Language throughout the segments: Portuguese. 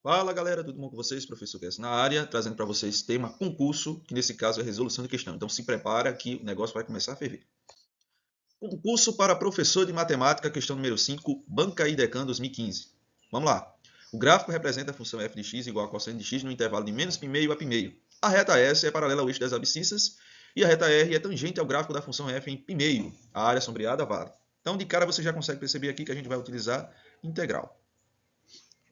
Fala galera, tudo bom com vocês? Professor Guess na área, trazendo para vocês tema concurso, que nesse caso é resolução de questão. Então se prepara que o negócio vai começar a ferver. Concurso para professor de matemática, questão número 5, Banca IDECAN 2015. Vamos lá. O gráfico representa a função f de x igual a cosseno de x no intervalo de menos π meio a π meio. A reta S é paralela ao eixo das abscissas e a reta R é tangente ao gráfico da função f em π meio. A área sombreada vale. Então de cara você já consegue perceber aqui que a gente vai utilizar integral.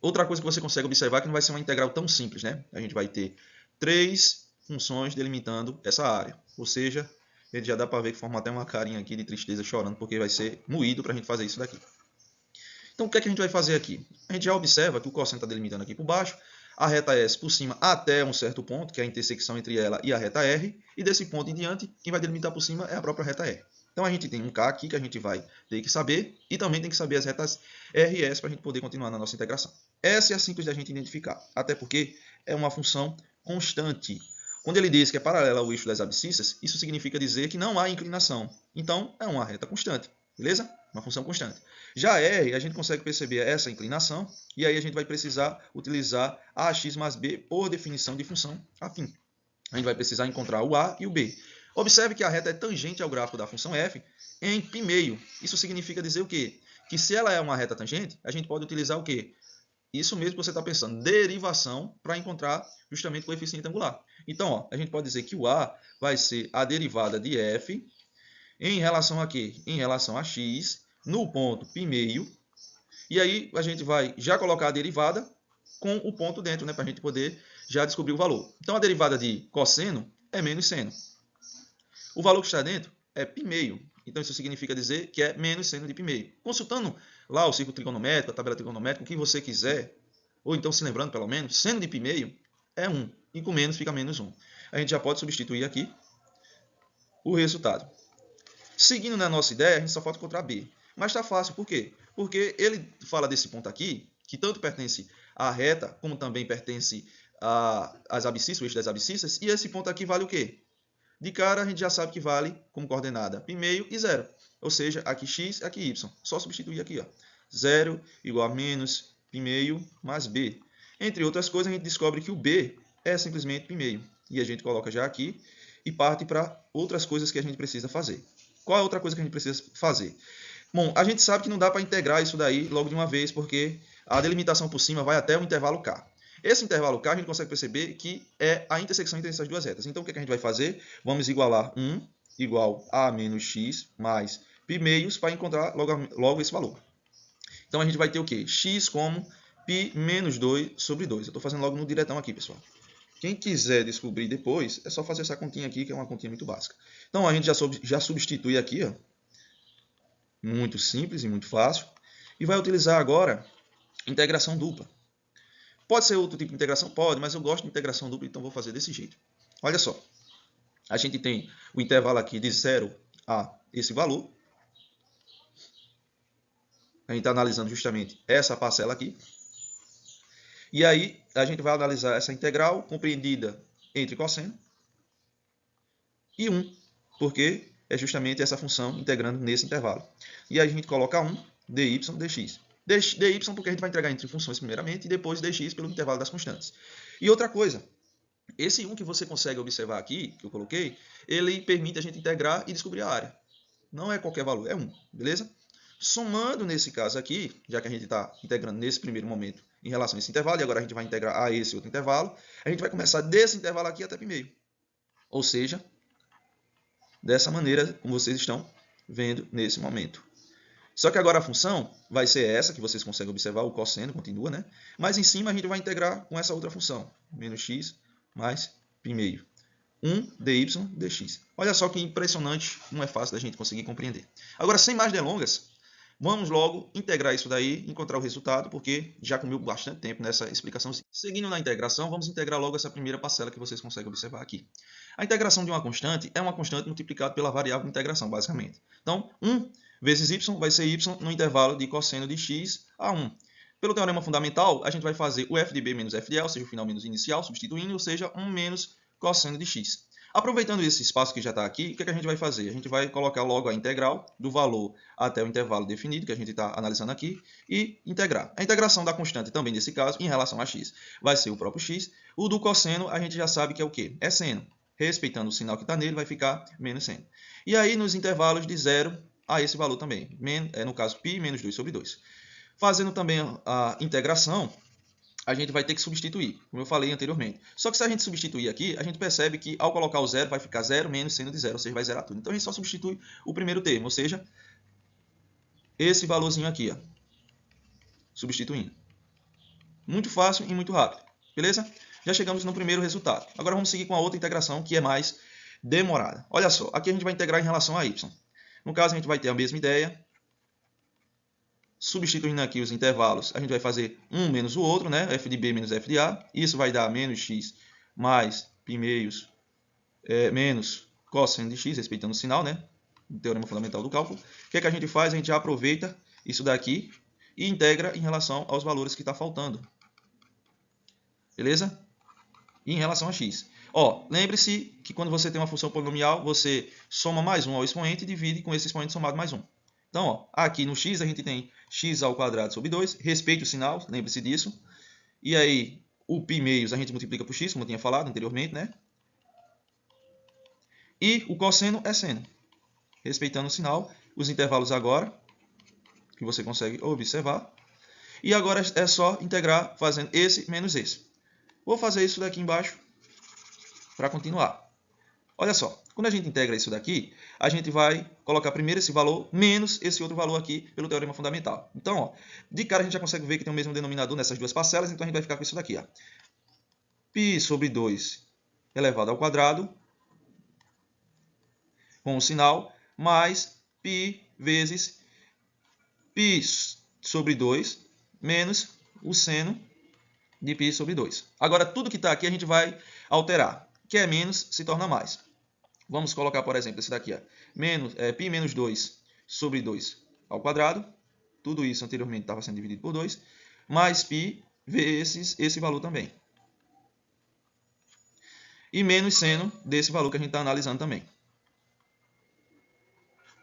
Outra coisa que você consegue observar é que não vai ser uma integral tão simples, né? A gente vai ter 3 funções delimitando essa área. Ou seja, ele já dá para ver que forma até uma carinha aqui de tristeza chorando, porque vai ser moído para a gente fazer isso daqui. Então, o que é que a gente vai fazer aqui? A gente já observa que o cosseno está delimitando aqui por baixo, a reta S por cima até um certo ponto, que é a intersecção entre ela e a reta R, e desse ponto em diante, quem vai delimitar por cima é a própria reta R. Então, a gente tem um K aqui que a gente vai ter que saber, e também tem que saber as retas R e S para a gente poder continuar na nossa integração. Essa é simples de a gente identificar, até porque é uma função constante. Quando ele diz que é paralela ao eixo das abscissas, isso significa dizer que não há inclinação. Então, é uma reta constante, beleza? Uma função constante. Já R, a gente consegue perceber essa inclinação, e aí a gente vai precisar utilizar AX mais B por definição de função afim. A gente vai precisar encontrar o A e o B. Observe que a reta é tangente ao gráfico da função f em π meio. Isso significa dizer o quê? Que se ela é uma reta tangente, a gente pode utilizar o quê? Isso mesmo que você está pensando, derivação, para encontrar justamente o coeficiente angular. Então, ó, a gente pode dizer que o A vai ser a derivada de f em relação a quê? Em relação a x no ponto π meio. E aí a gente vai já colocar a derivada com o ponto dentro, né, para a gente poder já descobrir o valor. Então, a derivada de cosseno é menos seno. O valor que está dentro é π meio. Então, isso significa dizer que é menos seno de π meio. Consultando lá o círculo trigonométrico, a tabela trigonométrica, o que você quiser, ou então se lembrando pelo menos, seno de π meio é 1. E com menos fica menos 1. A gente já pode substituir aqui o resultado. Seguindo na nossa ideia, a gente só falta encontrar B. Mas está fácil, por quê? Porque ele fala desse ponto aqui, que tanto pertence à reta, como também pertence às abscissas, o eixo das abscissas, e esse ponto aqui vale o quê? De cara, a gente já sabe que vale como coordenada π meio e 0. Ou seja, aqui x, aqui y. Só substituir aqui, ó. 0 igual a menos π meio mais b. Entre outras coisas, a gente descobre que o b é simplesmente π meio. E a gente coloca já aqui e parte para outras coisas que a gente precisa fazer. Qual é a outra coisa que a gente precisa fazer? Bom, a gente sabe que não dá para integrar isso daí logo de uma vez, porque a delimitação por cima vai até o intervalo K. Esse intervalo K a gente consegue perceber que é a intersecção entre essas duas retas. Então, o que a gente vai fazer? Vamos igualar 1 igual a menos x mais π-meios para encontrar logo esse valor. Então, a gente vai ter o quê? X como π menos 2 sobre 2. Eu estou fazendo logo no diretão aqui, pessoal. Quem quiser descobrir depois, é só fazer essa continha aqui, que é uma continha muito básica. Então, a gente já substitui aqui, ó, muito simples e muito fácil, e vai utilizar agora integração dupla. Pode ser outro tipo de integração? Pode, mas eu gosto de integração dupla, então vou fazer desse jeito. Olha só, a gente tem o intervalo aqui de 0 a esse valor. A gente está analisando justamente essa parcela aqui. E aí, a gente vai analisar essa integral compreendida entre cosseno e 1, porque é justamente essa função integrando nesse intervalo. E aí a gente coloca 1, dy dx. dy porque a gente vai integrar entre funções primeiramente e depois dx pelo intervalo das constantes. E outra coisa, esse 1 que você consegue observar aqui, que eu coloquei, ele permite a gente integrar e descobrir a área. Não é qualquer valor, é 1, beleza? Somando nesse caso aqui, já que a gente está integrando nesse primeiro momento em relação a esse intervalo, e agora a gente vai integrar a esse outro intervalo, a gente vai começar desse intervalo aqui até π-meio. Ou seja, dessa maneira, como vocês estão vendo nesse momento. Só que agora a função vai ser essa, que vocês conseguem observar, o cosseno continua, né? Mas em cima a gente vai integrar com essa outra função, menos x mais π-meio. 1 dy dx. Olha só que impressionante, não é fácil da gente conseguir compreender. Agora, sem mais delongas, vamos logo integrar isso daí, encontrar o resultado, porque já comiu bastante tempo nessa explicação. Seguindo na integração, vamos integrar logo essa primeira parcela que vocês conseguem observar aqui. A integração de uma constante é uma constante multiplicada pela variável de integração, basicamente. Então, 1 vezes y vai ser y no intervalo de cosseno de x a 1. Pelo teorema fundamental, a gente vai fazer o f de b menos f de a, ou seja, o final menos o inicial, substituindo, ou seja, 1 menos cosseno de x. Aproveitando esse espaço que já está aqui, o que a gente vai fazer? A gente vai colocar logo a integral do valor até o intervalo definido, que a gente está analisando aqui, e integrar. A integração da constante também, nesse caso, em relação a x, vai ser o próprio x. O do cosseno, a gente já sabe que é o quê? É seno. Respeitando o sinal que está nele, vai ficar menos seno. E aí, nos intervalos de 0 a esse valor também, no caso, π menos 2 sobre 2. Fazendo também a integração, a gente vai ter que substituir, como eu falei anteriormente. Só que se a gente substituir aqui, a gente percebe que ao colocar o zero, vai ficar 0 menos seno de 0, ou seja, vai zerar tudo. Então a gente só substitui o primeiro termo, ou seja, esse valorzinho aqui, ó, substituindo. Muito fácil e muito rápido, beleza? Já chegamos no primeiro resultado. Agora vamos seguir com a outra integração, que é mais demorada. Olha só, aqui a gente vai integrar em relação a y. No caso, a gente vai ter a mesma ideia. Substituindo aqui os intervalos, a gente vai fazer um menos o outro, né? F de B menos F de A. Isso vai dar menos x mais π meios menos cosseno de x, respeitando o sinal, né? O teorema fundamental do cálculo. O que é que a gente faz? A gente já aproveita isso daqui e integra em relação aos valores que está faltando. Beleza? E em relação a x. Ó, lembre-se que quando você tem uma função polinomial, você soma mais um ao expoente e divide com esse expoente somado mais um. Então, ó, aqui no x a gente tem x ao quadrado sobre 2. Respeite o sinal, lembre-se disso. E aí, o π meios a gente multiplica por x, como eu tinha falado anteriormente, né? E o cosseno é seno. Respeitando o sinal, os intervalos agora, que você consegue observar. E agora é só integrar fazendo esse menos esse. Vou fazer isso daqui embaixo para continuar. Olha só, quando a gente integra isso daqui, a gente vai colocar primeiro esse valor menos esse outro valor aqui pelo teorema fundamental. Então, ó, de cara a gente já consegue ver que tem o mesmo denominador nessas duas parcelas, então a gente vai ficar com isso daqui. Ó. π sobre 2 elevado ao quadrado, com o sinal, mais π vezes π sobre 2 menos o seno de π sobre 2. Agora, tudo que está aqui a gente vai alterar. Que é menos se torna mais. Vamos colocar, por exemplo, esse daqui. Ó. π menos 2 sobre 2 ao quadrado. Tudo isso anteriormente estava sendo dividido por 2. Mais π vezes esse valor também. E menos seno desse valor que a gente está analisando também.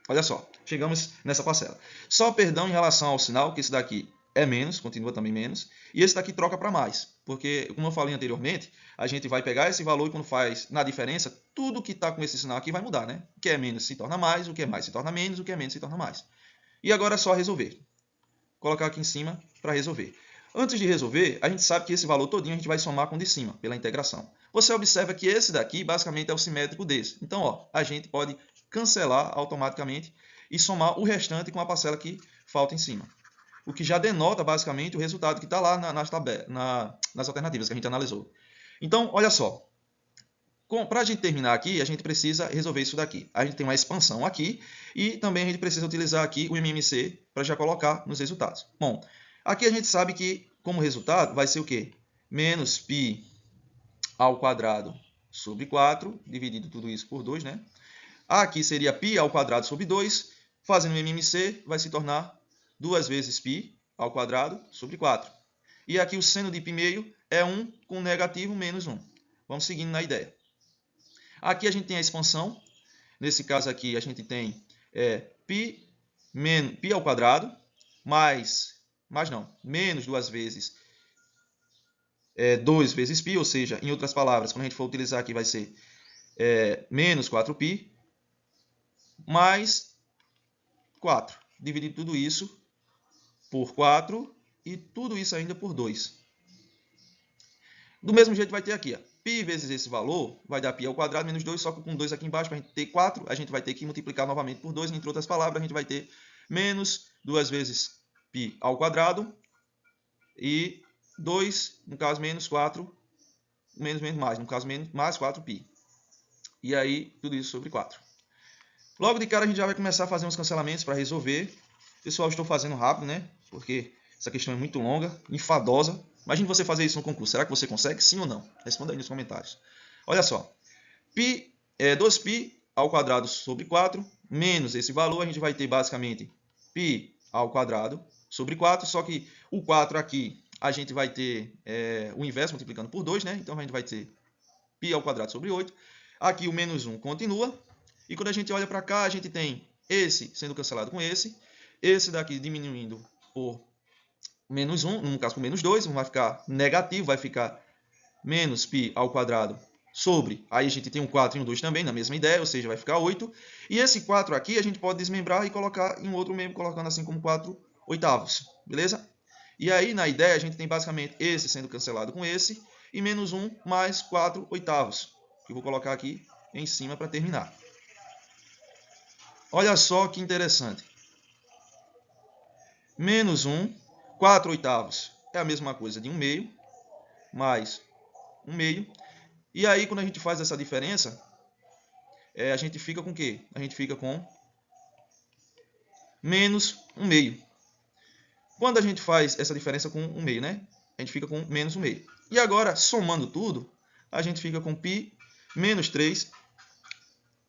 Olha só, chegamos nessa parcela. Só perdão em relação ao sinal, que esse daqui é menos, continua também menos. E esse daqui troca para mais. Porque, como eu falei anteriormente, a gente vai pegar esse valor e quando faz na diferença, tudo que está com esse sinal aqui vai mudar, né? O que é menos se torna mais, o que é mais se torna menos, o que é menos se torna mais. E agora é só resolver. Colocar aqui em cima para resolver. Antes de resolver, a gente sabe que esse valor todinho a gente vai somar com o de cima, pela integração. Você observa que esse daqui basicamente é o simétrico desse. Então, ó, a gente pode cancelar automaticamente e somar o restante com a parcela que falta em cima. O que já denota basicamente o resultado que está lá nas alternativas que a gente analisou. Então, olha só. Para a gente terminar aqui, a gente precisa resolver isso daqui. A gente tem uma expansão aqui e também a gente precisa utilizar aqui o MMC para já colocar nos resultados. Bom, aqui a gente sabe que como resultado vai ser o quê? Menos π ao quadrado sobre 4, dividido tudo isso por 2, né? Aqui seria π ao quadrado sobre 2, fazendo o MMC vai se tornar 2 vezes π ao quadrado sobre 4. E aqui o seno de π meio é 1 com negativo menos 1. Vamos seguindo na ideia. Aqui a gente tem a expansão. Nesse caso aqui a gente tem π ao quadrado menos 2 vezes 2 vezes π, ou seja, em outras palavras, quando a gente for utilizar aqui vai ser menos 4π mais 4. Dividir tudo isso por 4 e tudo isso ainda por 2. Do mesmo jeito vai ter aqui, ó, π vezes esse valor vai dar π ao quadrado menos 2, só que com 2 aqui embaixo, para a gente ter 4, a gente vai ter que multiplicar novamente por 2. Entre outras palavras, a gente vai ter menos 2 vezes π ao quadrado e 2, no caso menos 4, menos mais, no caso menos mais 4π. E aí, tudo isso sobre 4. Logo de cara, a gente já vai começar a fazer uns cancelamentos para resolver. Pessoal, estou fazendo rápido, né? Porque essa questão é muito longa, enfadosa. Imagine você fazer isso no concurso. Será que você consegue? Sim ou não? Responda aí nos comentários. Olha só. 2π ao quadrado sobre 4, menos esse valor, a gente vai ter basicamente π ao quadrado sobre 4, só que o 4 aqui, a gente vai ter o inverso multiplicando por 2, né? Então, a gente vai ter π ao quadrado sobre 8. Aqui o menos 1 continua. E quando a gente olha para cá, a gente tem esse sendo cancelado com esse daqui diminuindo por menos 1, no caso por menos 2, vai ficar negativo, vai ficar menos π ao quadrado sobre, aí a gente tem um 4 e um 2 também, na mesma ideia, ou seja, vai ficar 8. E esse 4 aqui a gente pode desmembrar e colocar em um outro membro, colocando assim como 4/8, beleza? E aí, na ideia, a gente tem basicamente esse sendo cancelado com esse, e menos 1 mais 4/8, que eu vou colocar aqui em cima para terminar. Olha só que interessante. Menos 1, 4/8 é a mesma coisa de 1/2, mais 1/2. E aí, quando a gente faz essa diferença, a gente fica com o quê? A gente fica com menos 1/2. Quando a gente faz essa diferença com 1/2, né? A gente fica com menos 1/2. E agora, somando tudo, a gente fica com π menos 3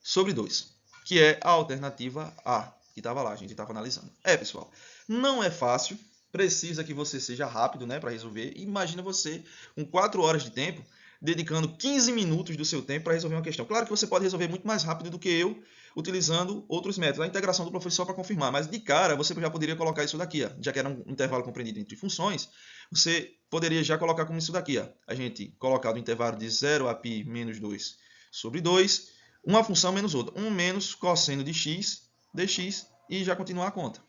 sobre 2, que é a alternativa A, que estava lá, a gente estava analisando. Pessoal, não é fácil, precisa que você seja rápido, né, para resolver. Imagina você com 4 horas de tempo, dedicando 15 minutos do seu tempo para resolver uma questão. Claro que você pode resolver muito mais rápido do que eu, utilizando outros métodos. A integração do professor para confirmar, mas de cara você já poderia colocar isso daqui, ó. Já que era um intervalo compreendido entre funções, você poderia já colocar como isso daqui. Ó. A gente colocar do intervalo de 0 a π menos 2 sobre 2, uma função menos outra. 1 menos cosseno de x, dx, e já continuar a conta.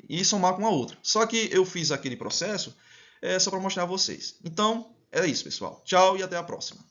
E somar com a outra. Só que eu fiz aquele processo só para mostrar a vocês. Então, é isso, pessoal. Tchau e até a próxima.